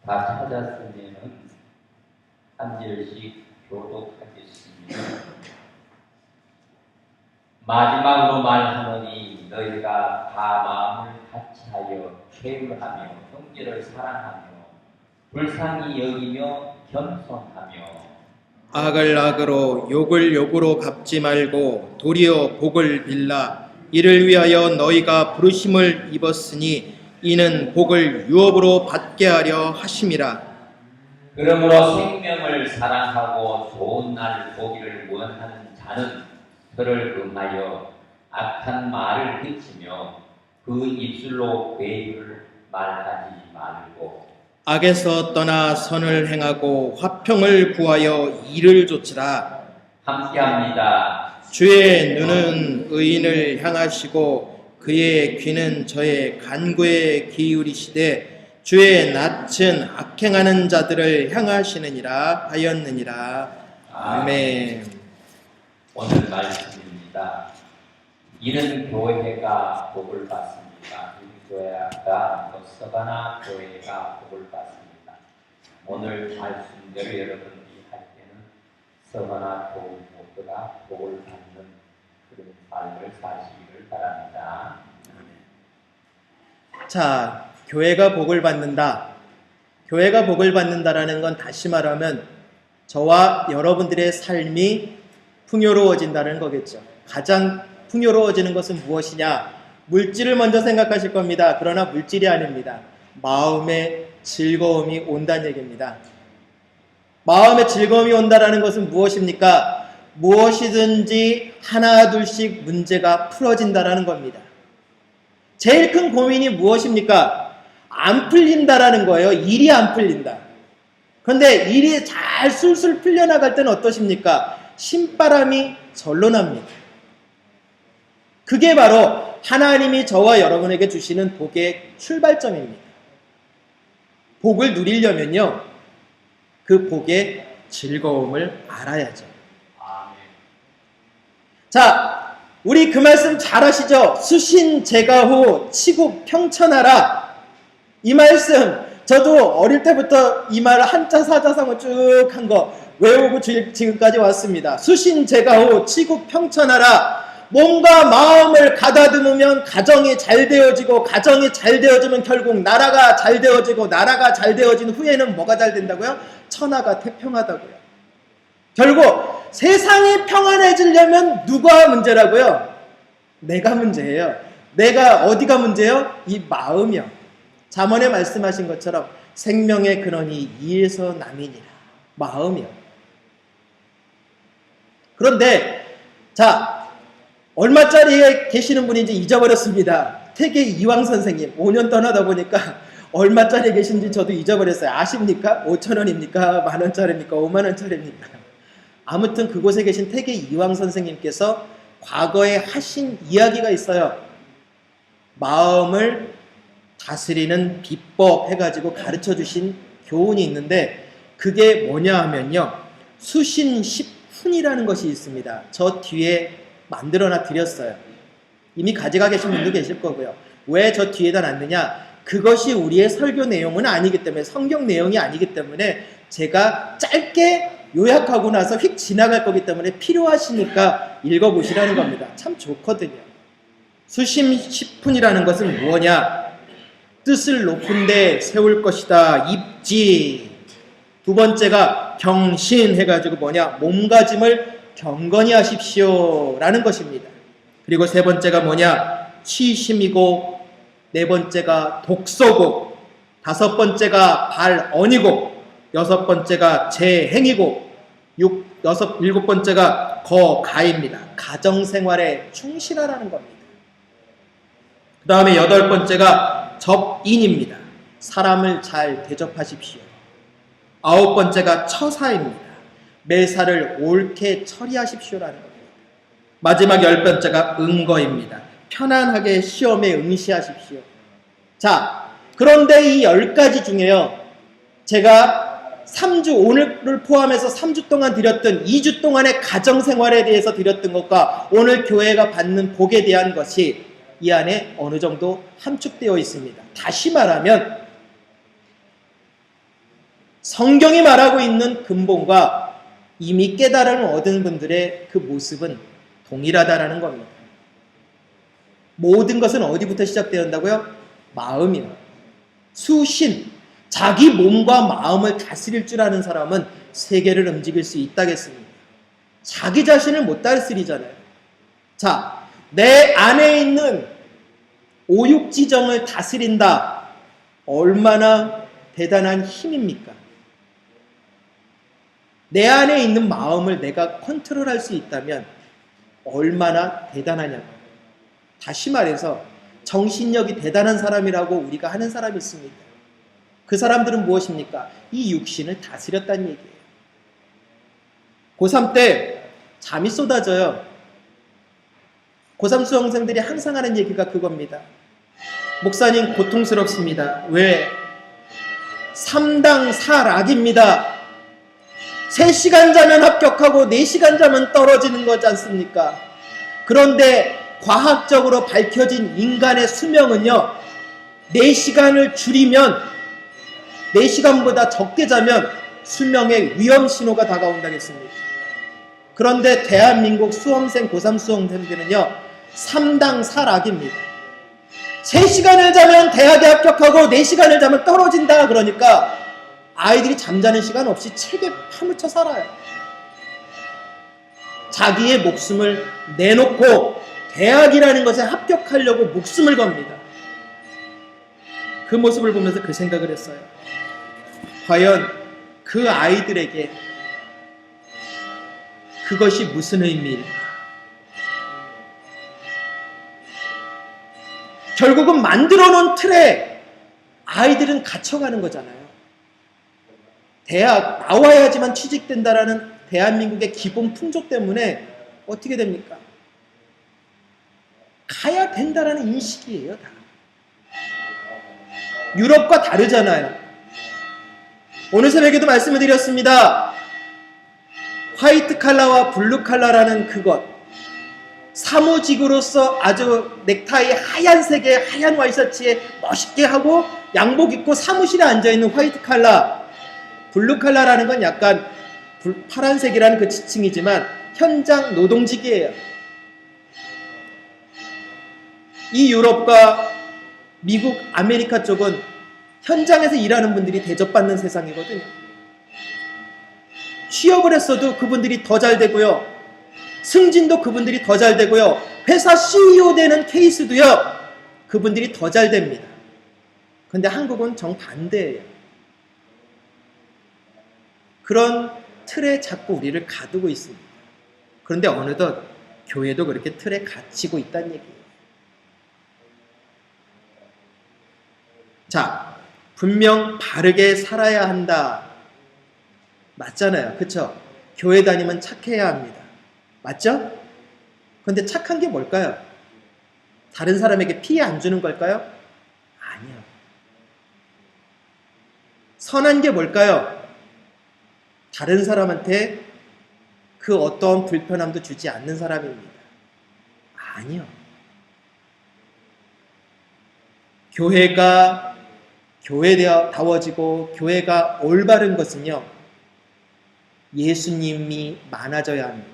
다 찾았으면 한 절씩 교독하겠습니다. 마지막으로 말하노니 너희가 다 마음을 같이하여 최후하며 형제를 사랑하며 불쌍히 여기며 겸손하며 악을 악으로 욕을 욕으로 갚지 말고 도리어 복을 빌라. 이를 위하여 너희가 부르심을 입었으니 이는 복을 유업으로 받게 하려 하심이라. 그러므로 생명을 사랑하고 좋은 날 보기를 원하는 자는 그를 응하여 악한 말을 그치며 그 입술로 괴를 말하지 말고 악에서 떠나 선을 행하고 화평을 구하여 이를 좇으라. 함께합니다. 주의 눈은 의인을 향하시고 그의 귀는 저의 간구에 기울이시되 주의 낯은 악행하는 자들을 향하시느니라 하였느니라. 아멘. 오늘 말씀입니다. 이런 교회가 복을 받습니다. 이 교회가 서가나 교회가 복을 받습니다. 오늘 말씀대로 여러분들이 할 때는 서가나 교회가 복을 받는 그런 삶을 사시기를 바랍니다. 자, 교회가 복을 받는다. 교회가 복을 받는다라는 건 다시 말하면 저와 여러분들의 삶이 풍요로워진다는 거겠죠. 가장 풍요로워지는 것은 무엇이냐? 물질을 먼저 생각하실 겁니다. 그러나 물질이 아닙니다. 마음의 즐거움이 온다는 얘기입니다. 마음의 즐거움이 온다라는 것은 무엇입니까? 무엇이든지 하나 둘씩 문제가 풀어진다라는 겁니다. 제일 큰 고민이 무엇입니까? 안 풀린다라는 거예요. 일이 안 풀린다. 그런데 일이 잘 술술 풀려나갈 때는 어떠십니까? 신바람이 절로 납니다. 그게 바로 하나님이 저와 여러분에게 주시는 복의 출발점입니다. 복을 누리려면요, 그 복의 즐거움을 알아야죠. 자, 우리 그 말씀 잘 아시죠? 수신 제가호 치국 평천하라. 이 말씀 저도 어릴 때부터 이 말 한자 사자성어 쭉 한 거 외우고 지금까지 왔습니다. 수신 제가호 치국 평천하라. 몸과 마음을 가다듬으면 가정이 잘 되어지고 가정이 잘 되어지면 결국 나라가 잘 되어지고 나라가 잘 되어진 후에는 뭐가 잘 된다고요? 천하가 태평하다고요. 결국 세상이 평안해지려면 누가 문제라고요? 내가 문제예요. 내가 어디가 문제예요? 이 마음이요. 잠언에 말씀하신 것처럼 생명의 근원이 이에서 남이니라. 마음이요. 그런데 자, 얼마짜리에 계시는 분인지 잊어버렸습니다. 태계 이황 선생님 5년 떠나다 보니까 얼마짜리에 계신지 저도 잊어버렸어요. 아십니까? 5,000원입니까? 만원짜리입니까? 5만원짜리입니까? 아무튼 그곳에 계신 태계 이황 선생님께서 과거에 하신 이야기가 있어요. 마음을 다스리는 비법 해가지고 가르쳐 주신 교훈이 있는데 그게 뭐냐 하면요, 수신 10훈이라는 것이 있습니다. 저 뒤에 만들어놔 드렸어요. 이미 가져가 계신 분도 계실 거고요. 왜 저 뒤에다 놨느냐? 그것이 우리의 설교 내용은 아니기 때문에, 성경 내용이 아니기 때문에 제가 짧게 요약하고 나서 휙 지나갈 거기 때문에 필요하시니까 읽어보시라는 겁니다. 참 좋거든요. 수심 10분이라는 것은 뭐냐? 뜻을 높은데 세울 것이다. 입지. 두 번째가 경신 해가지고 뭐냐? 몸가짐을 경건히 하십시오 라는 것입니다. 그리고 세 번째가 뭐냐? 치심이고, 네 번째가 독서고, 다섯 번째가 발언이고, 여섯 번째가 재행이고, 일곱 번째가 거가입니다. 가정생활에 충실하라는 겁니다. 그 다음에 여덟 번째가 접인입니다. 사람을 잘 대접하십시오. 아홉 번째가 처사입니다. 매사를 옳게 처리하십시오라는 겁니다. 마지막 열 번째가 응거입니다. 편안하게 시험에 응시하십시오. 자, 그런데 이 10가지 중에요, 제가 3주, 오늘을 포함해서 3주 동안 드렸던 2주 동안의 가정생활에 대해서 드렸던 것과 오늘 교회가 받는 복에 대한 것이 이 안에 어느 정도 함축되어 있습니다. 다시 말하면 성경이 말하고 있는 근본과 이미 깨달음을 얻은 분들의 그 모습은 동일하다라는 겁니다. 모든 것은 어디부터 시작되었다고요? 마음이요. 수신, 자기 몸과 마음을 다스릴 줄 아는 사람은 세계를 움직일 수 있다겠습니다. 자기 자신을 못 다스리잖아요. 자, 내 안에 있는 오육지정을 다스린다. 얼마나 대단한 힘입니까? 내 안에 있는 마음을 내가 컨트롤할 수 있다면 얼마나 대단하냐고. 다시 말해서 정신력이 대단한 사람이라고 우리가 하는 사람이 있습니다. 그 사람들은 무엇입니까? 이 육신을 다스렸다는 얘기예요. 고3 때 잠이 쏟아져요. 고3 수험생들이 항상 하는 얘기가 그겁니다. 목사님 고통스럽습니다. 왜? 3당 4락입니다. 3시간 자면 합격하고 4시간 자면 떨어지는 거지 않습니까? 그런데 과학적으로 밝혀진 인간의 수명은요, 4시간을 줄이면, 4시간보다 적게 자면 수명의 위험 신호가 다가온다겠습니다. 그런데 대한민국 수험생, 고3 수험생들은요, 3당 4락입니다. 3시간을 자면 대학에 합격하고 4시간을 자면 떨어진다. 그러니까 아이들이 잠자는 시간 없이 책에 파묻혀 살아요. 자기의 목숨을 내놓고 대학이라는 것에 합격하려고 목숨을 겁니다. 그 모습을 보면서 그 생각을 했어요. 과연 그 아이들에게 그것이 무슨 의미일까? 결국은 만들어 놓은 틀에 아이들은 갇혀가는 거잖아요. 대학 나와야지만 취직된다라는 대한민국의 기본 풍조 때문에 어떻게 됩니까? 가야 된다라는 인식이에요, 다. 유럽과 다르잖아요. 오늘 새벽에도 말씀을 드렸습니다. 화이트 칼라와 블루 칼라라는 그것, 사무직으로서 아주 넥타이 하얀색의 하얀 와이셔츠에 멋있게 하고 양복 입고 사무실에 앉아있는 화이트 칼라, 블루 칼라라는 건 약간 파란색이라는 그 지칭이지만 현장 노동직이에요. 이 유럽과 미국, 아메리카 쪽은 현장에서 일하는 분들이 대접받는 세상이거든요. 취업을 했어도 그분들이 더 잘 되고요. 승진도 그분들이 더 잘 되고요. 회사 CEO 되는 케이스도요. 그분들이 더 잘 됩니다. 그런데 한국은 정반대예요. 그런 틀에 자꾸 우리를 가두고 있습니다. 그런데 어느덧 교회도 그렇게 틀에 갇히고 있다는 얘기예요. 자, 분명 바르게 살아야 한다. 맞잖아요. 그쵸? 교회 다니면 착해야 합니다. 맞죠? 그런데 착한 게 뭘까요? 다른 사람에게 피해 안 주는 걸까요? 아니요. 선한 게 뭘까요? 다른 사람한테 그 어떤 불편함도 주지 않는 사람입니다. 아니요. 교회가 교회다워지고 교회가 올바른 것은요, 예수님이 많아져야 합니다.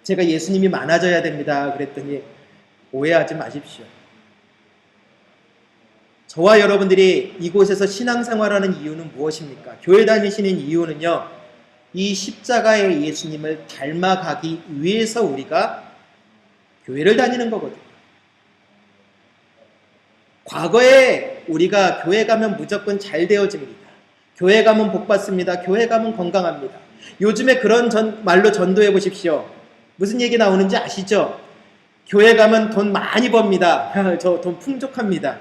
제가 예수님이 많아져야 됩니다 그랬더니 오해하지 마십시오. 저와 여러분들이 이곳에서 신앙생활하는 이유는 무엇입니까? 교회 다니시는 이유는요, 이 십자가의 예수님을 닮아가기 위해서 우리가 교회를 다니는 거거든요. 과거에 우리가 교회 가면 무조건 잘 되어집니다. 교회 가면 복 받습니다. 교회 가면 건강합니다. 요즘에 그런 말로 전도해 보십시오. 무슨 얘기 나오는지 아시죠? 교회 가면 돈 많이 법니다. 저 돈 풍족합니다.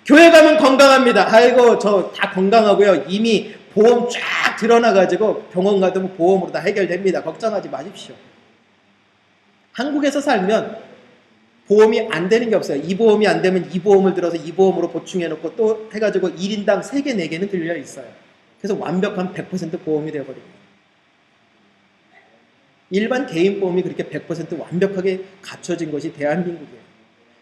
교회 가면 건강합니다. 아이고 저 다 건강하고요. 이미 보험 쫙 드러나가지고 병원 가도 보험으로 다 해결됩니다. 걱정하지 마십시오. 한국에서 살면 보험이 안 되는 게 없어요. 이 보험이 안 되면 이 보험을 들어서 이 보험으로 보충해놓고 또 해가지고 1인당 3개, 4개는 들려 있어요. 그래서 완벽한 100% 보험이 되어버립니다. 일반 개인 보험이 그렇게 100% 완벽하게 갖춰진 것이 대한민국이에요.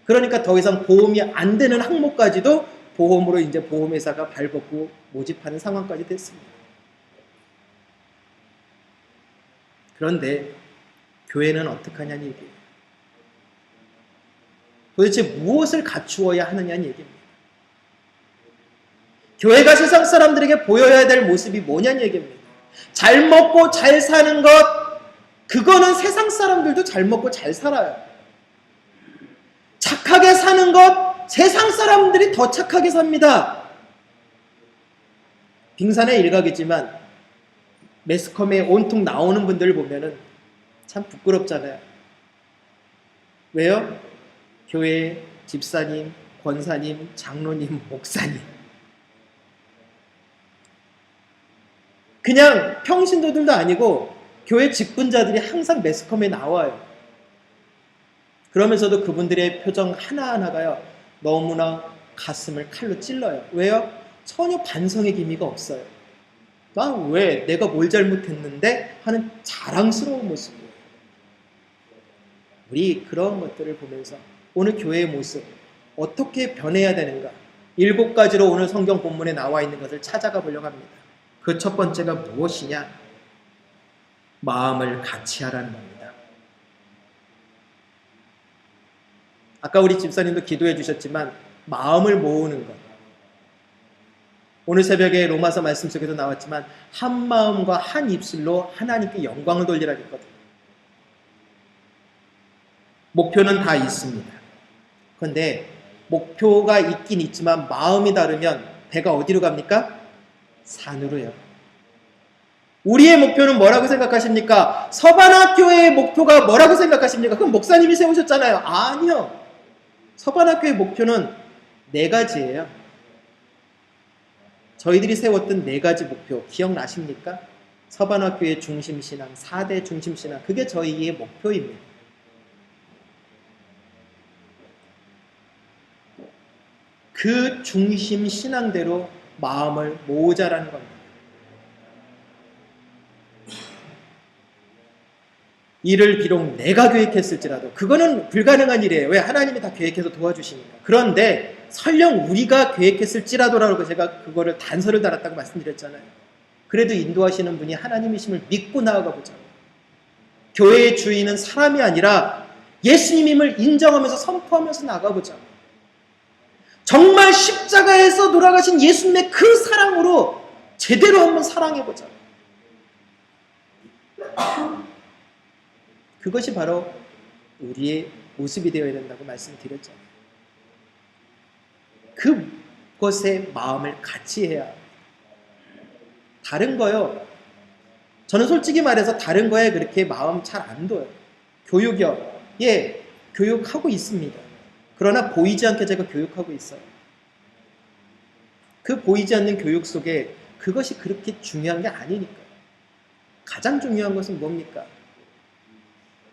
그러니까 더 이상 보험이 안 되는 항목까지도 보험으로 이제 보험회사가 발벗고 모집하는 상황까지 됐습니다. 그런데 교회는 어떻게 하냐는 얘기예요. 도대체 무엇을 갖추어야 하느냐는 얘기입니다. 교회가 세상 사람들에게 보여야 될 모습이 뭐냐는 얘기입니다. 잘 먹고 잘 사는 것, 그거는 세상 사람들도 잘 먹고 잘 살아요. 착하게 사는 것, 세상 사람들이 더 착하게 삽니다. 빙산의 일각이지만 매스컴에 온통 나오는 분들을 보면은 참 부끄럽잖아요. 왜요? 교회 집사님, 권사님, 장로님, 목사님, 그냥 평신도들도 아니고 교회 직분자들이 항상 매스컴에 나와요. 그러면서도 그분들의 표정 하나하나가요, 너무나 가슴을 칼로 찔러요. 왜요? 전혀 반성의 기미가 없어요. 나 왜 내가 뭘 잘못했는데 하는 자랑스러운 모습이에요. 우리 그런 것들을 보면서 오늘 교회의 모습 어떻게 변해야 되는가, 7가지로 오늘 성경 본문에 나와 있는 것을 찾아가 보려고 합니다. 그 첫 번째가 무엇이냐? 마음을 같이 하라는 겁니다. 아까 우리 집사님도 기도해 주셨지만 마음을 모으는 것, 오늘 새벽에 로마서 말씀 속에도 나왔지만 한 마음과 한 입술로 하나님께 영광을 돌리라 했거든요. 목표는 다 있습니다. 그런데 목표가 있긴 있지만 마음이 다르면 배가 어디로 갑니까? 산으로요. 우리의 목표는 뭐라고 생각하십니까? 서반학교의 목표가 뭐라고 생각하십니까? 그럼 목사님이 세우셨잖아요. 아니요. 서반학교의 목표는 4가지예요. 저희들이 세웠던 4가지 목표 기억나십니까? 서반학교의 중심신앙, 4대 중심신앙, 그게 저희의 목표입니다. 그 중심신앙대로 마음을 모으자라는 겁니다. 이를 비록 내가 계획했을지라도 그거는 불가능한 일이에요. 왜? 하나님이 다 계획해서 도와주시니까. 그런데 설령 우리가 계획했을지라도라고 제가 그거를 단서를 달았다고 말씀드렸잖아요. 그래도 인도하시는 분이 하나님이심을 믿고 나아가 보자. 교회의 주인은 사람이 아니라 예수님임을 인정하면서 선포하면서 나가보자. 정말 십자가에서 돌아가신 예수님의 그 사랑으로 제대로 한번 사랑해보자. 그것이 바로 우리의 모습이 되어야 된다고 말씀드렸잖아요. 그것에 마음을 같이 해야 합니다. 다른 거요, 저는 솔직히 말해서 다른 거에 그렇게 마음 잘 안 둬요. 교육이요, 예, 교육하고 있습니다. 그러나 보이지 않게 제가 교육하고 있어요. 그 보이지 않는 교육 속에 그것이 그렇게 중요한 게 아니니까요. 가장 중요한 것은 뭡니까?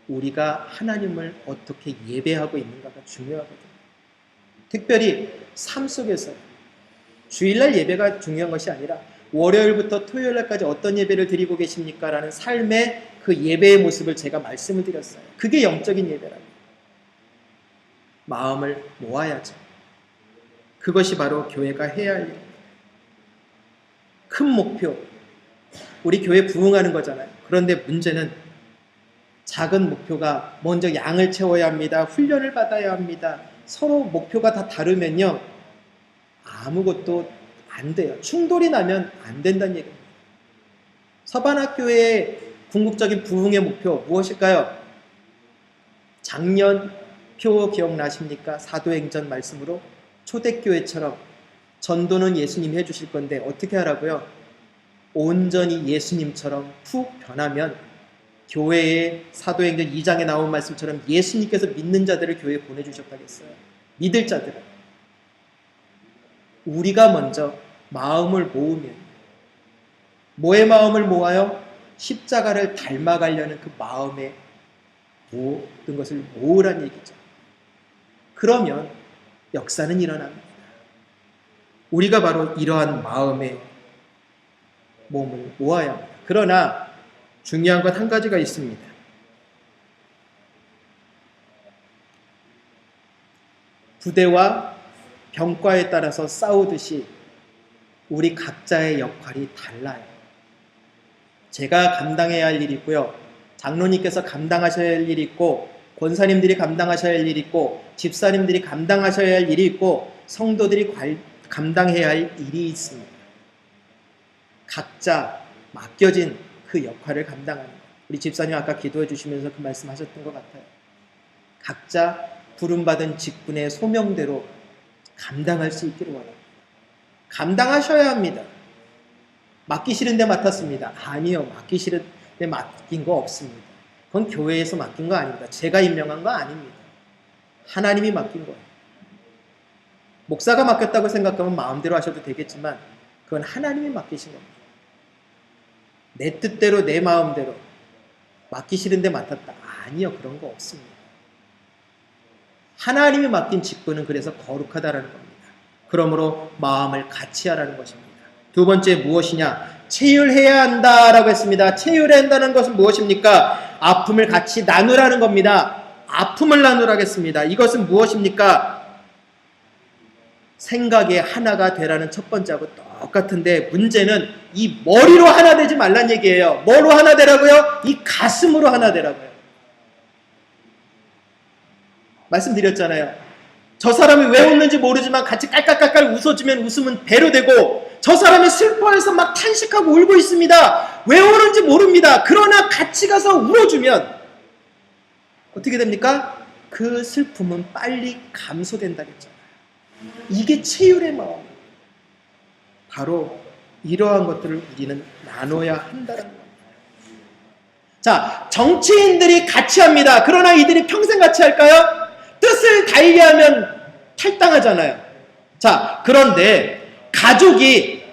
우리가 하나님을 어떻게 예배하고 있는가가 중요하거든요. 특별히 삶 속에서 주일날 예배가 중요한 것이 아니라 월요일부터 토요일날까지 어떤 예배를 드리고 계십니까? 라는 삶의 그 예배의 모습을 제가 말씀을 드렸어요. 그게 영적인 예배랍니다. 마음을 모아야죠. 그것이 바로 교회가 해야 할 일입니다. 큰 목표, 우리 교회 부흥하는 거잖아요. 그런데 문제는 작은 목표가 먼저 양을 채워야 합니다. 훈련을 받아야 합니다. 서로 목표가 다 다르면요, 아무것도 안 돼요. 충돌이 나면 안 된다는 얘기입니다. 서반학교의 궁극적인 부흥의 목표 무엇일까요? 작년 표 기억나십니까? 사도행전 말씀으로 초대교회처럼 전도는 예수님이 해주실 건데 어떻게 하라고요? 온전히 예수님처럼 푹 변하면 교회의 사도행전 2장에 나온 말씀처럼 예수님께서 믿는 자들을 교회에 보내주셨다겠어요. 믿을 자들을. 우리가 먼저 마음을 모으면, 뭐의 마음을 모아요? 십자가를 닮아가려는 그 마음의 모든 것을 모으란 얘기죠. 그러면 역사는 일어납니다. 우리가 바로 이러한 마음의 몸을 모아야 합니다. 그러나 중요한 건 한 가지가 있습니다. 부대와 병과에 따라서 싸우듯이 우리 각자의 역할이 달라요. 제가 감당해야 할 일이 있고요. 장로님께서 감당하셔야 할 일이 있고, 권사님들이 감당하셔야 할 일이 있고, 집사님들이 감당하셔야 할 일이 있고, 성도들이 감당해야 할 일이 있습니다. 각자 맡겨진 그 역할을 감당하는 것. 우리 집사님 아까 기도해 주시면서 그 말씀하셨던 것 같아요. 각자 부름받은 직분의 소명대로 감당할 수 있기를 원합니다. 감당하셔야 합니다. 맡기 싫은데 맡았습니다. 아니요. 맡기 싫은데 맡긴 거 없습니다. 그건 교회에서 맡긴 거 아닙니다. 제가 임명한 거 아닙니다. 하나님이 맡긴 거예요. 목사가 맡겼다고 생각하면 마음대로 하셔도 되겠지만 그건 하나님이 맡기신 겁니다. 내 뜻대로 내 마음대로 맡기 싫은데 맡았다. 아니요. 그런 거 없습니다. 하나님이 맡긴 직분은 그래서 거룩하다라는 겁니다. 그러므로 마음을 같이 하라는 것입니다. 두 번째 무엇이냐? 체휼해야 한다라고 했습니다. 체휼해야 한다는 것은 무엇입니까? 아픔을 같이 나누라는 겁니다. 아픔을 나누라겠습니다. 이것은 무엇입니까? 생각의 하나가 되라는 첫 번째하고 똑같은데 문제는 이 머리로 하나 되지 말란 얘기예요. 뭐로 하나 되라고요? 이 가슴으로 하나 되라고요. 말씀드렸잖아요. 저 사람이 왜 웃는지 모르지만 같이 깔깔깔깔 웃어주면 웃으면 배로 되고, 저 사람이 슬퍼해서 막 탄식하고 울고 있습니다. 왜 우는지 모릅니다. 그러나 같이 가서 울어주면 어떻게 됩니까? 그 슬픔은 빨리 감소된다겠잖아요. 이게 체휼의 마음. 바로 이러한 것들을 우리는 나눠야 한다는 겁니다. 자, 정치인들이 같이 합니다. 그러나 이들이 평생 같이 할까요? 뜻을 달리하면 탈당하잖아요. 자, 그런데 가족이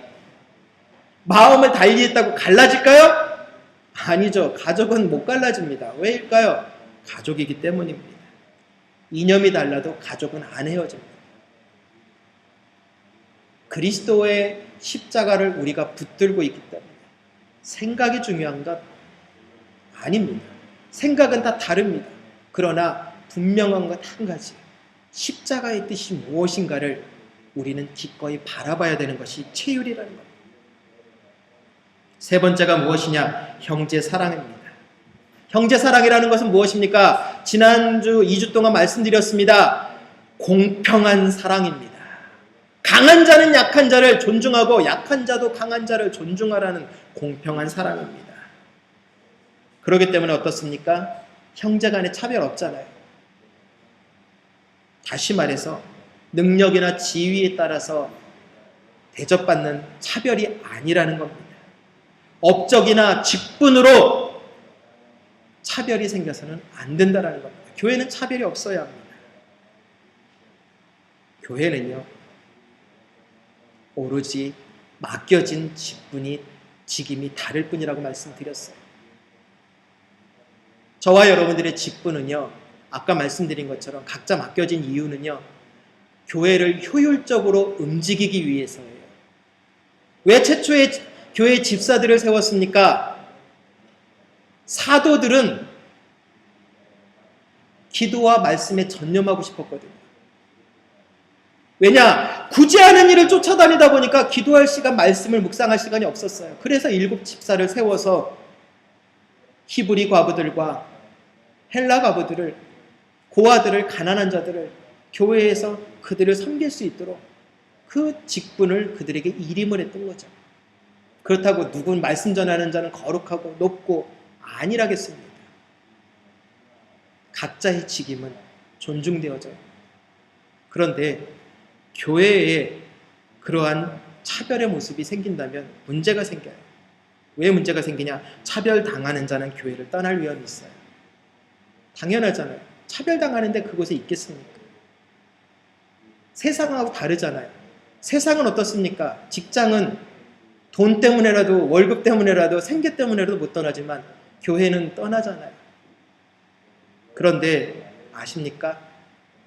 마음을 달리했다고 갈라질까요? 아니죠. 가족은 못 갈라집니다. 왜일까요? 가족이기 때문입니다. 이념이 달라도 가족은 안 헤어집니다. 그리스도의 십자가를 우리가 붙들고 있기 때문에 생각이 중요한 것 아닙니다. 생각은 다 다릅니다. 그러나 분명한 것 한 가지, 십자가의 뜻이 무엇인가를 우리는 기꺼이 바라봐야 되는 것이 체휼이라는 겁니다. 세 번째가 무엇이냐? 형제 사랑입니다. 형제 사랑이라는 것은 무엇입니까? 지난주 2주 동안 말씀드렸습니다. 공평한 사랑입니다. 강한 자는 약한 자를 존중하고 약한 자도 강한 자를 존중하라는 공평한 사랑입니다. 그렇기 때문에 어떻습니까? 형제 간에 차별 없잖아요. 다시 말해서 능력이나 지위에 따라서 대접받는 차별이 아니라는 겁니다. 업적이나 직분으로 차별이 생겨서는 안 된다는 겁니다. 교회는 차별이 없어야 합니다. 교회는요, 오로지 맡겨진 직임이 다를 뿐이라고 말씀드렸어요. 저와 여러분들의 직분은요, 아까 말씀드린 것처럼 각자 맡겨진 이유는요, 교회를 효율적으로 움직이기 위해서예요. 왜 최초에 교회 집사들을 세웠습니까? 사도들은 기도와 말씀에 전념하고 싶었거든요. 왜냐? 굳이 하는 일을 쫓아다니다 보니까 기도할 시간, 말씀을 묵상할 시간이 없었어요. 그래서 7 집사를 세워서 히브리 과부들과 헬라 과부들을, 고아들을, 가난한 자들을 교회에서 그들을 섬길 수 있도록 그 직분을 그들에게 일임을 했던 거죠. 그렇다고 누군 말씀 전하는 자는 거룩하고 높고 아니라겠습니다. 각자의 직임은 존중되어져요. 그런데 교회에 그러한 차별의 모습이 생긴다면 문제가 생겨요. 왜 문제가 생기냐? 차별당하는 자는 교회를 떠날 위험이 있어요. 당연하잖아요. 차별당하는데 그곳에 있겠습니까? 세상하고 다르잖아요. 세상은 어떻습니까? 직장은 돈 때문에라도, 월급 때문에라도, 생계 때문에라도 못 떠나지만 교회는 떠나잖아요. 그런데 아십니까?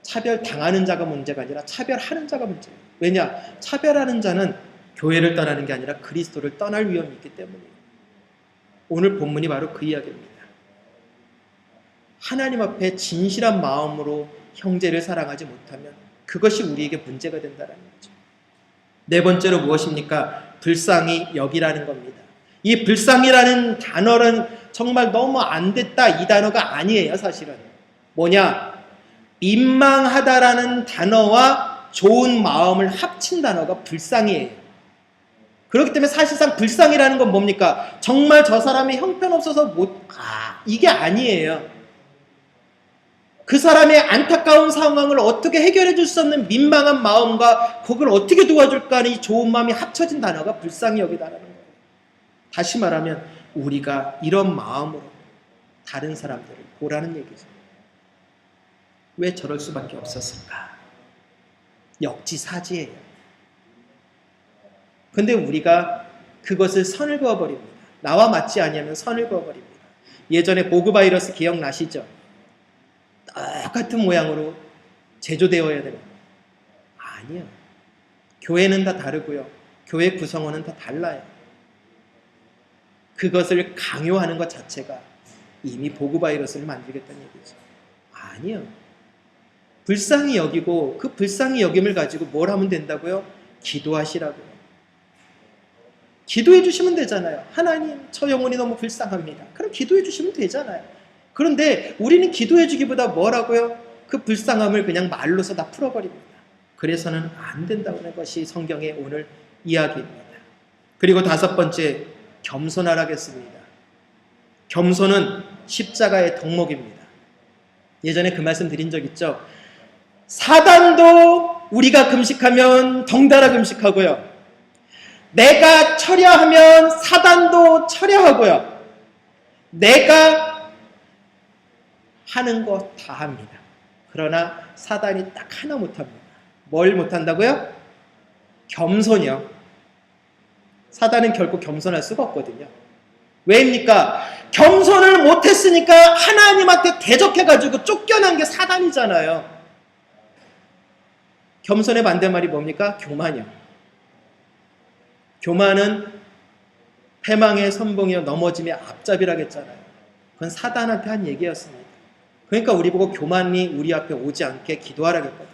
차별당하는 자가 문제가 아니라 차별하는 자가 문제예요. 왜냐? 차별하는 자는 교회를 떠나는 게 아니라 그리스도를 떠날 위험이 있기 때문이에요. 오늘 본문이 바로 그 이야기입니다. 하나님 앞에 진실한 마음으로 형제를 사랑하지 못하면 그것이 우리에게 문제가 된다는 거죠. 네 번째로 무엇입니까? 불쌍히 여기라는 겁니다. 이 불쌍이라는 단어는 정말 너무 안 됐다 이 단어가 아니에요. 사실은 뭐냐? 민망하다라는 단어와 좋은 마음을 합친 단어가 불쌍이에요. 그렇기 때문에 사실상 불쌍이라는 건 뭡니까? 정말 저 사람이 형편없어서 못 가. 이게 아니에요. 그 사람의 안타까운 상황을 어떻게 해결해 줄 수 없는 민망한 마음과 그걸 어떻게 도와줄까 하는 이 좋은 마음이 합쳐진 단어가 불쌍히 여기다라는 거예요. 다시 말하면 우리가 이런 마음으로 다른 사람들을 보라는 얘기죠. 왜 저럴 수밖에 없었을까? 역지사지예요. 근데 우리가 그것을 선을 그어버립니다. 나와 맞지 아니하면 선을 그어버립니다. 예전에 보그바이러스 기억나시죠? 똑같은 모양으로 제조되어야 되는 거예요. 아니요. 교회는 다 다르고요. 교회 구성원은 다 달라요. 그것을 강요하는 것 자체가 이미 보그바이러스를 만들겠다는 얘기죠. 아니요. 불쌍히 여기고 그 불쌍히 여김을 가지고 뭘 하면 된다고요? 기도하시라고요. 기도해 주시면 되잖아요. 하나님, 저 영혼이 너무 불쌍합니다. 그럼 기도해 주시면 되잖아요. 그런데 우리는 기도해 주기보다 뭐라고요? 그 불쌍함을 그냥 말로서 다 풀어버립니다. 그래서는 안 된다는 것이 성경의 오늘 이야기입니다. 그리고 다섯 번째, 겸손하라겠습니다. 겸손은 십자가의 덕목입니다. 예전에 그 말씀 드린 적 있죠? 사단도 우리가 금식하면 덩달아 금식하고요. 내가 철야하면 사단도 철야하고요. 내가 하는 거 다 합니다. 그러나 사단이 딱 하나 못합니다. 뭘 못한다고요? 겸손이요. 사단은 결코 겸손할 수가 없거든요. 왜입니까? 겸손을 못했으니까 하나님한테 대적해가지고 쫓겨난 게 사단이잖아요. 겸손의 반대말이 뭡니까? 교만이요. 교만은 패망의 선봉이요 넘어짐의 앞잡이라겠잖아요. 그건 사단한테 한 얘기였습니다. 그러니까 우리 보고 교만이 우리 앞에 오지 않게 기도하라겠거든요.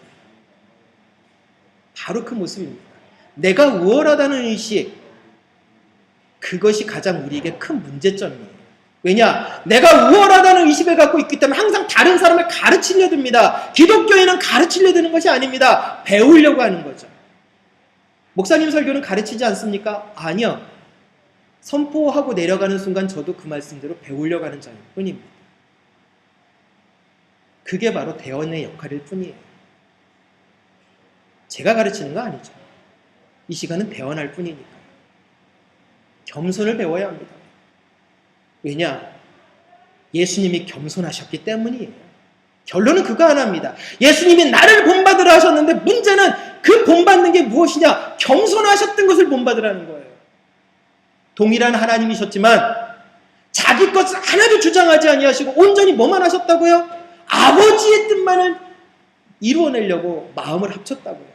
바로 그 모습입니다. 내가 우월하다는 의식, 그것이 가장 우리에게 큰 문제점이에요. 왜냐? 내가 우월하다는 의식을 갖고 있기 때문에 항상 다른 사람을 가르치려 듭니다. 기독교인은 가르치려 드는 것이 아닙니다. 배우려고 하는 거죠. 목사님 설교는 가르치지 않습니까? 아니요. 선포하고 내려가는 순간 저도 그 말씀대로 배우려고 하는 자일 뿐입니다. 그게 바로 대원의 역할일 뿐이에요. 제가 가르치는 거 아니죠. 이 시간은 대원할 뿐이니까. 겸손을 배워야 합니다. 왜냐? 예수님이 겸손하셨기 때문이에요. 결론은 그거 하나입니다. 예수님이 나를 본받으라 하셨는데 문제는 그 본받는 게 무엇이냐? 겸손하셨던 것을 본받으라는 거예요. 동일한 하나님이셨지만 자기 것을 하나도 주장하지 아니하시고 온전히 뭐만 하셨다고요? 아버지의 뜻만을 이루어내려고 마음을 합쳤다고요.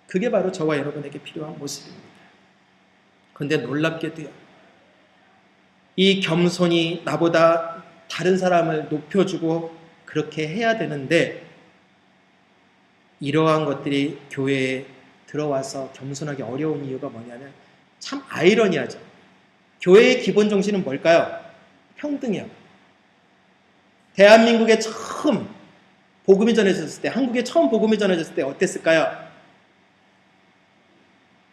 그게 바로 저와 여러분에게 필요한 모습입니다. 그런데 놀랍게도요, 이 겸손이 나보다 다른 사람을 높여주고 그렇게 해야 되는데 이러한 것들이 교회에 들어와서 겸손하기 어려운 이유가 뭐냐면 참 아이러니하죠. 교회의 기본 정신은 뭘까요? 평등이요. 대한민국에 처음 복음이 전해졌을 때, 한국에 처음 복음이 전해졌을 때 어땠을까요?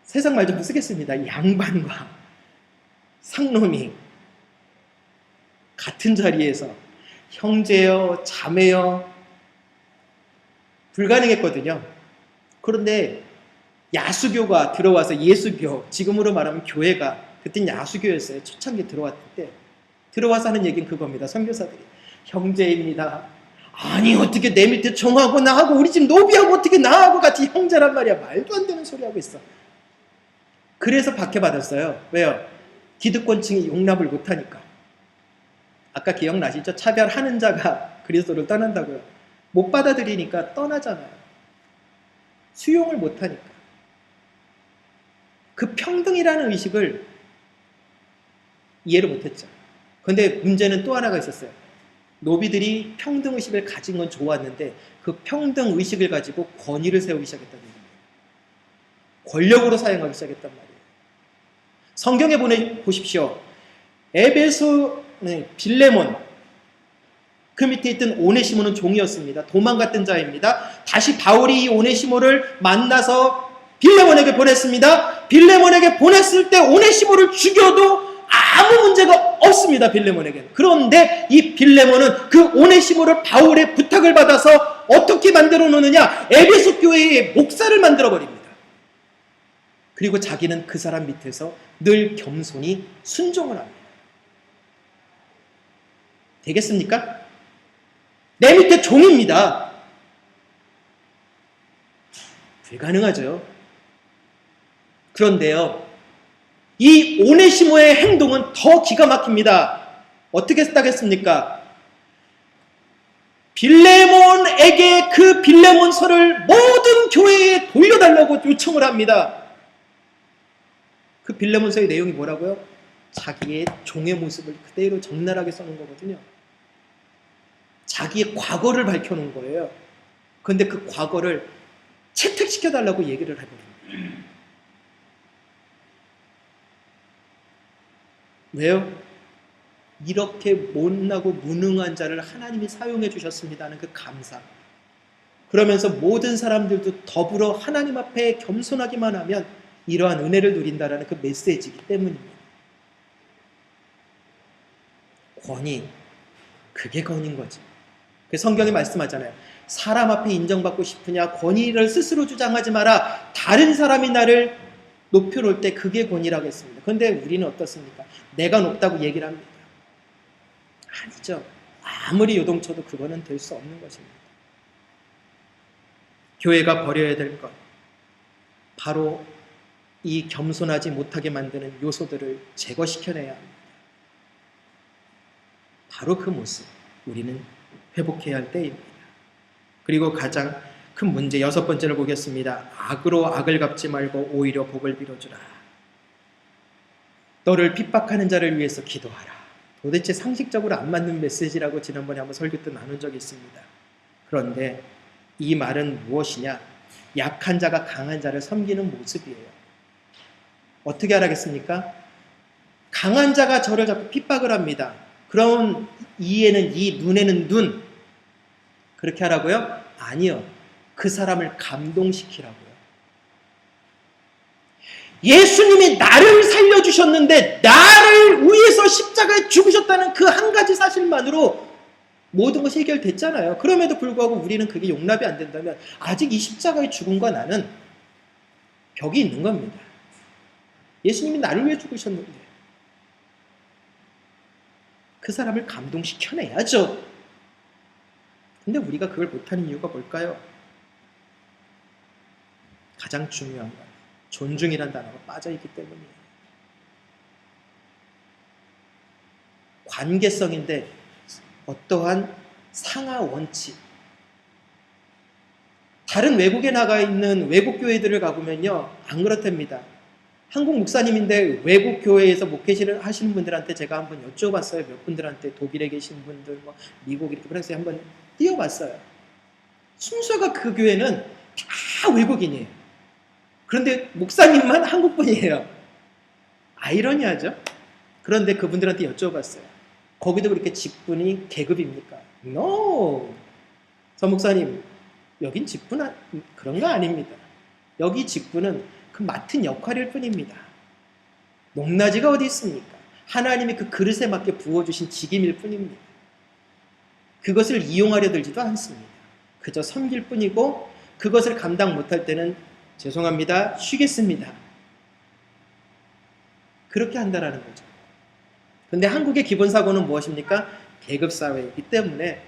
세상 말 좀 쓰겠습니다. 양반과 상놈이 같은 자리에서 형제요, 자매요, 불가능했거든요. 그런데 야수교가 들어와서 예수교, 지금으로 말하면 교회가, 그땐 야수교였어요. 초창기에 들어왔을 때 들어와서 하는 얘기는 그겁니다. 선교사들이 형제입니다. 아니 어떻게 내 밑에 종하고 나하고 우리 집 노비하고 어떻게 나하고 같이 형제란 말이야. 말도 안 되는 소리 하고 있어. 그래서 박해받았어요. 왜요? 기득권층이 용납을 못하니까. 아까 기억나시죠? 차별하는 자가 그리스도를 떠난다고요. 못 받아들이니까 떠나잖아요. 수용을 못하니까. 그 평등이라는 의식을 이해를 못했죠. 그런데 문제는 또 하나가 있었어요. 노비들이 평등의식을 가진 건 좋았는데 그 평등의식을 가지고 권위를 세우기 시작했다는 얘기예요. 권력으로 사용하기 시작했단 말이에요. 성경에 보십시오. 에베소의 빌레몬, 그 밑에 있던 오네시모는 종이었습니다. 도망갔던 자입니다. 다시 바울이 이 오네시모를 만나서 빌레몬에게 보냈습니다. 빌레몬에게 보냈을 때 오네시모를 죽여도 아무 문제가 없습니다. 빌레몬에게는. 그런데 이 빌레몬은 그 오네시모를 바울의 부탁을 받아서 어떻게 만들어 놓느냐? 에베소 교회의 목사를 만들어 버립니다. 그리고 자기는 그 사람 밑에서 늘 겸손히 순종을 합니다. 되겠습니까? 내 밑에 종입니다. 불가능하죠. 그런데요, 이 오네시모의 행동은 더 기가 막힙니다. 어떻게 했다겠습니까? 빌레몬에게 그 빌레몬서를 모든 교회에 돌려달라고 요청을 합니다. 그 빌레몬서의 내용이 뭐라고요? 자기의 종의 모습을 그대로 적나라하게 써놓은 거거든요. 자기의 과거를 밝혀놓은 거예요. 그런데 그 과거를 채택시켜달라고 얘기를 해버립니다. 왜요? 이렇게 못나고 무능한 자를 하나님이 사용해 주셨습니다는 그 감사. 그러면서 모든 사람들도 더불어 하나님 앞에 겸손하기만 하면 이러한 은혜를 누린다라는 그 메시지이기 때문입니다. 권위, 그게 권위인 거지. 성경이 말씀하잖아요. 사람 앞에 인정받고 싶으냐? 권위를 스스로 주장하지 마라. 다른 사람이 나를 높여놓을 때 그게 권위라고 했습니다. 그런데 우리는 어떻습니까? 내가 높다고 얘기를 합니다. 아니죠. 아무리 요동쳐도 그거는 될 수 없는 것입니다. 교회가 버려야 될 것, 바로 이 겸손하지 못하게 만드는 요소들을 제거시켜내야 합니다. 바로 그 모습, 우리는 회복해야 할 때입니다. 그리고 가장 큰 문제, 6번째를 보겠습니다. 악으로 악을 갚지 말고 오히려 복을 빌어주라. 너를 핍박하는 자를 위해서 기도하라. 도대체 상식적으로 안 맞는 메시지라고 지난번에 한번 설교 때 나눈 적이 있습니다. 그런데 이 말은 무엇이냐? 약한 자가 강한 자를 섬기는 모습이에요. 어떻게 하라겠습니까? 강한 자가 저를 자꾸 핍박을 합니다. 그럼 이에는 이, 눈에는 눈. 그렇게 하라고요? 아니요. 그 사람을 감동시키라고요. 예수님이 나를 살려주셨는데 나를 위해서 십자가에 죽으셨다는 그 한 가지 사실만으로 모든 것이 해결됐잖아요. 그럼에도 불구하고 우리는 그게 용납이 안 된다면 아직 이 십자가의 죽음과 나는 벽이 있는 겁니다. 예수님이 나를 위해 죽으셨는데 그 사람을 감동시켜내야죠. 근데 우리가 그걸 못하는 이유가 뭘까요? 가장 중요한 건 존중이란 단어가 빠져있기 때문이에요. 관계성인데 어떠한 상하 원칙. 다른 외국에 나가 있는 외국 교회들을 가보면요, 안 그렇답니다. 한국 목사님인데 외국 교회에서 목회를 하시는 분들한테 제가 한번 여쭤봤어요. 몇 분들한테 독일에 계신 분들, 미국 이렇게 그래서 한번 띄워봤어요. 순서가 그 교회는 다 외국인이에요. 그런데 목사님만 한국분이에요. 아이러니하죠? 그런데 그분들한테 여쭤봤어요. 거기도 그렇게 직분이 계급입니까? No! 서 목사님, 여긴 직분 그런 거 아닙니다. 여기 직분은 그 맡은 역할일 뿐입니다. 높낮이가 어디 있습니까? 하나님이 그 그릇에 맞게 부어주신 직임일 뿐입니다. 그것을 이용하려 들지도 않습니다. 그저 섬길 뿐이고 그것을 감당 못할 때는 죄송합니다. 쉬겠습니다. 그렇게 한다라는 거죠. 그런데 한국의 기본사고는 무엇입니까? 계급사회이기 때문에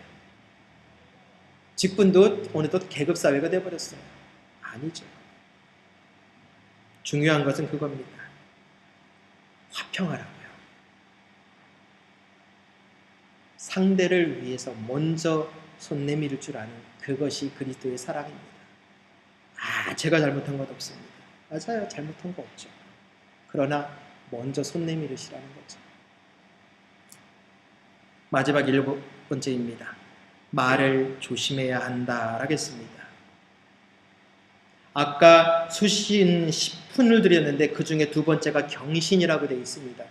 직분도 어느덧 계급사회가 되어버렸어요. 아니죠. 중요한 것은 그겁니다. 화평하라고요. 상대를 위해서 먼저 손 내밀 줄 아는 그것이 그리스도의 사랑입니다. 제가 잘못한 것 없습니다. 맞아요. 잘못한 거 없죠. 그러나 먼저 손 내밀으시라는 거죠. 마지막 7번째입니다. 말을 조심해야 한다 라겠습니다. 아까 수신 10분을 드렸는데 그 중에 두 번째가 경신이라고 되어 있습니다.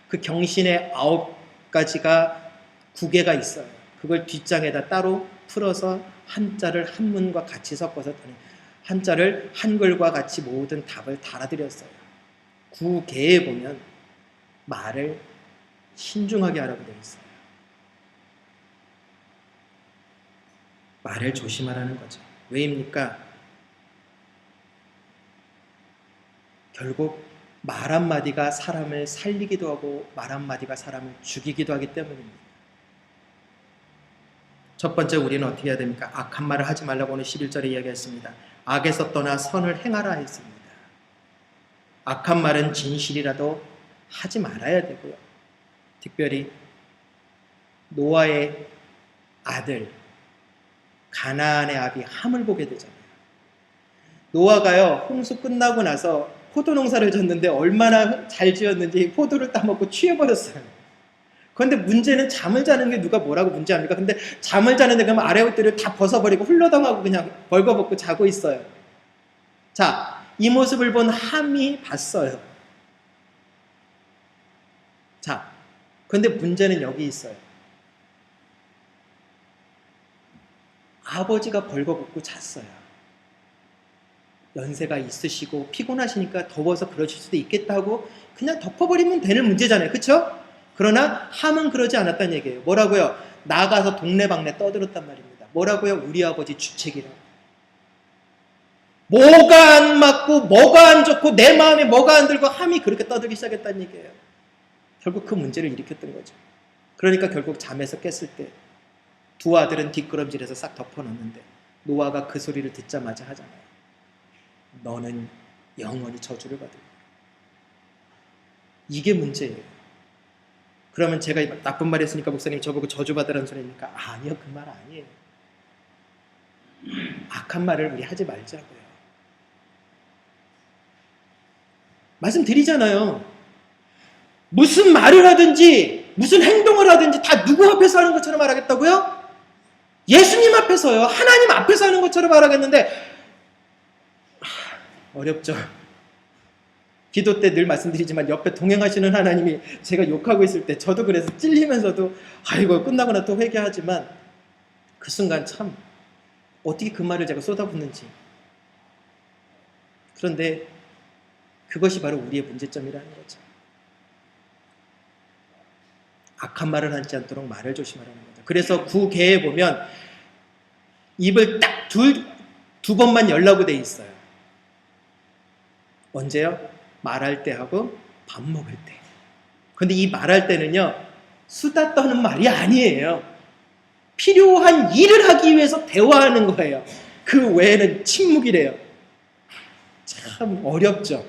그 경신에 9가지가 구개가 있어요. 그걸 뒷장에다 따로 풀어서 한자를 한문과 같이 섞어서 한자를 한글과 같이 모든 답을 달아드렸어요. 구개에 보면 말을 신중하게 하라고 되어 있어요. 말을 조심하라는 거죠. 왜입니까? 결국 말 한마디가 사람을 살리기도 하고 말 한마디가 사람을 죽이기도 하기 때문입니다. 첫 번째 우리는 어떻게 해야 됩니까? 악한 말을 하지 말라고 오늘 11절에 이야기했습니다. 악에서 떠나 선을 행하라 했습니다. 악한 말은 진실이라도 하지 말아야 되고요. 특별히 노아의 아들 가나안의 아비 함을 보게 되잖아요. 노아가요 홍수 끝나고 나서 포도 농사를 졌는데 얼마나 잘 지었는지 포도를 따먹고 취해버렸어요. 그런데 문제는 잠을 자는 게 누가 뭐라고 문제합니까? 근데 잠을 자는데 그러면 아래 옷들을 다 벗어버리고 훌러덩하고 그냥 벌거벗고 자고 있어요. 자, 이 모습을 본 함이 봤어요. 자, 그런데 문제는 여기 있어요. 아버지가 벌거벗고 잤어요. 연세가 있으시고 피곤하시니까 더워서 그러실 수도 있겠다고 그냥 덮어버리면 되는 문제잖아요. 그렇죠? 그러나 함은 그러지 않았다는 얘기예요. 뭐라고요? 나가서 동네방네 떠들었단 말입니다. 뭐라고요? 우리 아버지 주책이라고. 뭐가 안 맞고 뭐가 안 좋고 내 마음에 뭐가 안 들고 함이 그렇게 떠들기 시작했다는 얘기예요. 결국 그 문제를 일으켰던 거죠. 그러니까 결국 잠에서 깼을 때 두 아들은 뒷걸음질해서 싹 덮어놓는데 노아가 그 소리를 듣자마자 하잖아요. 너는 영원히 저주를 받을 거야. 이게 문제예요. 그러면 제가 나쁜 말 했으니까 목사님 저보고 저주받으라는 소리입니까? 아니요, 그 말 아니에요. 악한 말을 우리 하지 말자고요. 말씀드리잖아요. 무슨 말을 하든지 무슨 행동을 하든지 다 누구 앞에서 하는 것처럼 말하겠다고요? 예수님 앞에서요. 하나님 앞에서 하는 것처럼 말하겠는데 어렵죠. 기도 때 늘 말씀드리지만 옆에 동행하시는 하나님이 제가 욕하고 있을 때 저도 그래서 찔리면서도 아이고 끝나거나 또 회개하지만 그 순간 참 어떻게 그 말을 제가 쏟아붓는지. 그런데 그것이 바로 우리의 문제점이라는 거죠. 악한 말을 하지 않도록 말을 조심하라는 거죠. 그래서 구개에 보면 입을 딱 두 번만 열라고 돼 있어요. 언제요? 말할 때 하고 밥 먹을 때. 근데 이 말할 때는요, 수다 떠는 말이 아니에요. 필요한 일을 하기 위해서 대화하는 거예요. 그 외에는 침묵이래요. 참 어렵죠.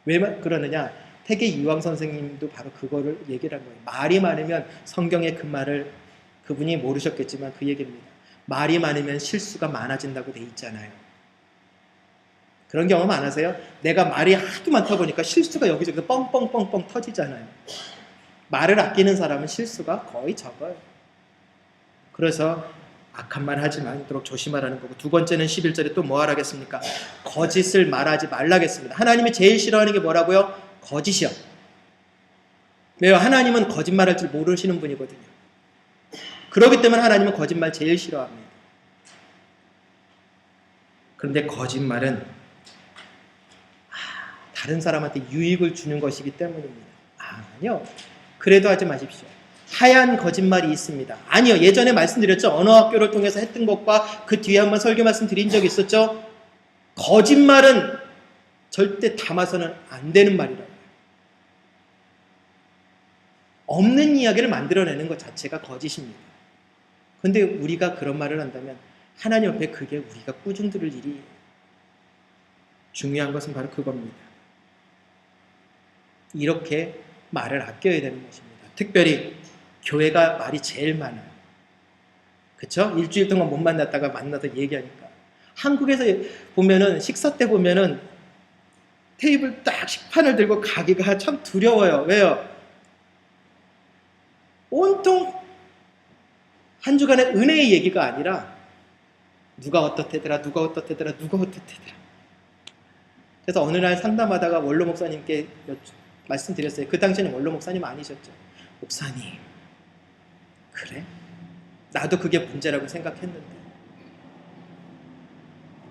왜 그러느냐? 태계 이황 선생님도 바로 그거를 얘기를 한 거예요. 말이 많으면 성경의 그 말을 그분이 모르셨겠지만 그 얘기입니다. 말이 많으면 실수가 많아진다고 돼 있잖아요. 그런 경험 안 하세요? 내가 말이 하도 많다 보니까 실수가 여기저기서 뻥뻥뻥뻥 터지잖아요. 말을 아끼는 사람은 실수가 거의 적어요. 그래서 악한 말 하지 말도록 조심하라는 거고, 두 번째는 11절에 또 뭐 하라겠습니까? 거짓을 말하지 말라겠습니다. 하나님이 제일 싫어하는 게 뭐라고요? 거짓이요. 왜요? 하나님은 거짓말할 줄 모르시는 분이거든요. 그렇기 때문에 하나님은 거짓말 제일 싫어합니다. 그런데 거짓말은 다른 사람한테 유익을 주는 것이기 때문입니다. 아니요. 그래도 하지 마십시오. 하얀 거짓말이 있습니다. 아니요. 예전에 말씀드렸죠. 언어학교를 통해서 했던 것과 그 뒤에 한번 설교 말씀드린 적이 있었죠. 거짓말은 절대 담아서는 안 되는 말이라고요. 없는 이야기를 만들어내는 것 자체가 거짓입니다. 그런데 우리가 그런 말을 한다면 하나님 앞에 그게 우리가 꾸중 들을 일이 중요한 것은 바로 그겁니다. 이렇게 말을 아껴야 되는 것입니다. 특별히 교회가 말이 제일 많아요. 그렇죠? 일주일 동안 못 만났다가 만나서 얘기하니까. 한국에서 보면은 식사 때 보면은 테이블 딱 식판을 들고 가기가 참 두려워요. 왜요? 온통 한 주간의 은혜의 얘기가 아니라 누가 어떻대더라, 누가 어떻대더라, 누가 어떻대더라. 그래서 어느 날 상담하다가 원로 목사님께 말씀드렸어요. 그 당시에는 원로 목사님 아니셨죠. 목사님, 그래? 나도 그게 문제라고 생각했는데.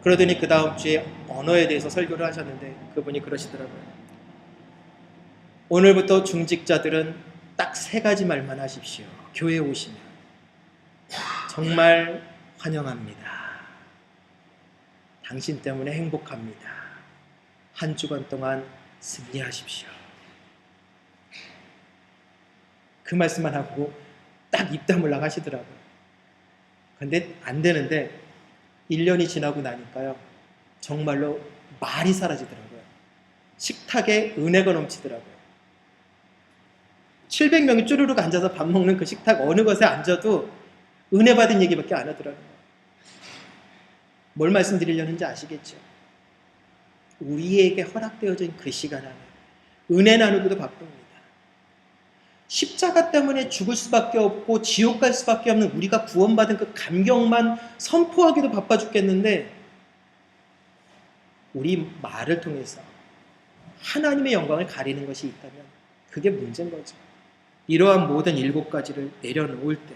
그러더니 그 다음 주에 언어에 대해서 설교를 하셨는데 그분이 그러시더라고요. 오늘부터 중직자들은 딱 3가지 말만 하십시오. 교회에 오시면 정말 환영합니다. 당신 때문에 행복합니다. 한 주간 동안 승리하십시오. 그 말씀만 하고 딱 입 다물라고 하시더라고요. 근데 안 되는데 1년이 지나고 나니까요. 정말로 말이 사라지더라고요. 식탁에 은혜가 넘치더라고요. 700명이 쭈르륵 앉아서 밥 먹는 그 식탁 어느 것에 앉아도 은혜 받은 얘기밖에 안 하더라고요. 뭘 말씀드리려는지 아시겠죠? 우리에게 허락되어진 그 시간 안에 은혜 나누기도 바쁩니다. 십자가 때문에 죽을 수밖에 없고 지옥 갈 수밖에 없는 우리가 구원받은 그 감격만 선포하기도 바빠 죽겠는데 우리 말을 통해서 하나님의 영광을 가리는 것이 있다면 그게 문제인 거죠. 이러한 모든 7가지를 내려놓을 때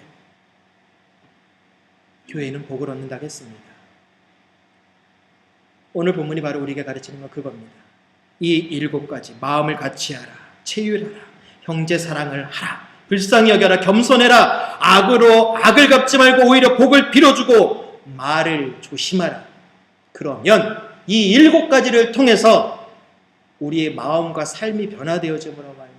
교회는 복을 얻는다고 했습니다. 오늘 본문이 바로 우리에게 가르치는 건 그겁니다. 이 7가지, 마음을 같이하라, 체휼하라, 형제 사랑을 하라, 불쌍히 여겨라, 겸손해라, 악으로 악을 갚지 말고 오히려 복을 빌어주고 말을 조심하라. 그러면 이 7가지를 통해서 우리의 마음과 삶이 변화되어짐으로 말미암아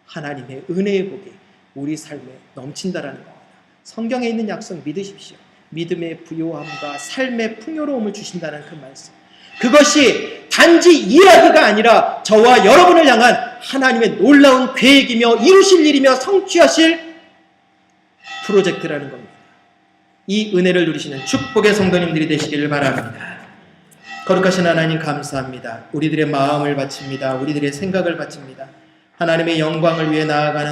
하나님의 은혜의 복이 우리 삶에 넘친다라는 겁니다. 성경에 있는 약속 믿으십시오. 믿음의 부요함과 삶의 풍요로움을 주신다는 그 말씀. 그것이 단지 이야기가 아니라 저와 여러분을 향한 하나님의 놀라운 계획이며 이루실 일이며 성취하실 프로젝트라는 겁니다. 이 은혜를 누리시는 축복의 성도님들이 되시기를 바랍니다. 거룩하신 하나님 감사합니다. 우리들의 마음을 바칩니다. 우리들의 생각을 바칩니다. 하나님의 영광을 위해 나아가는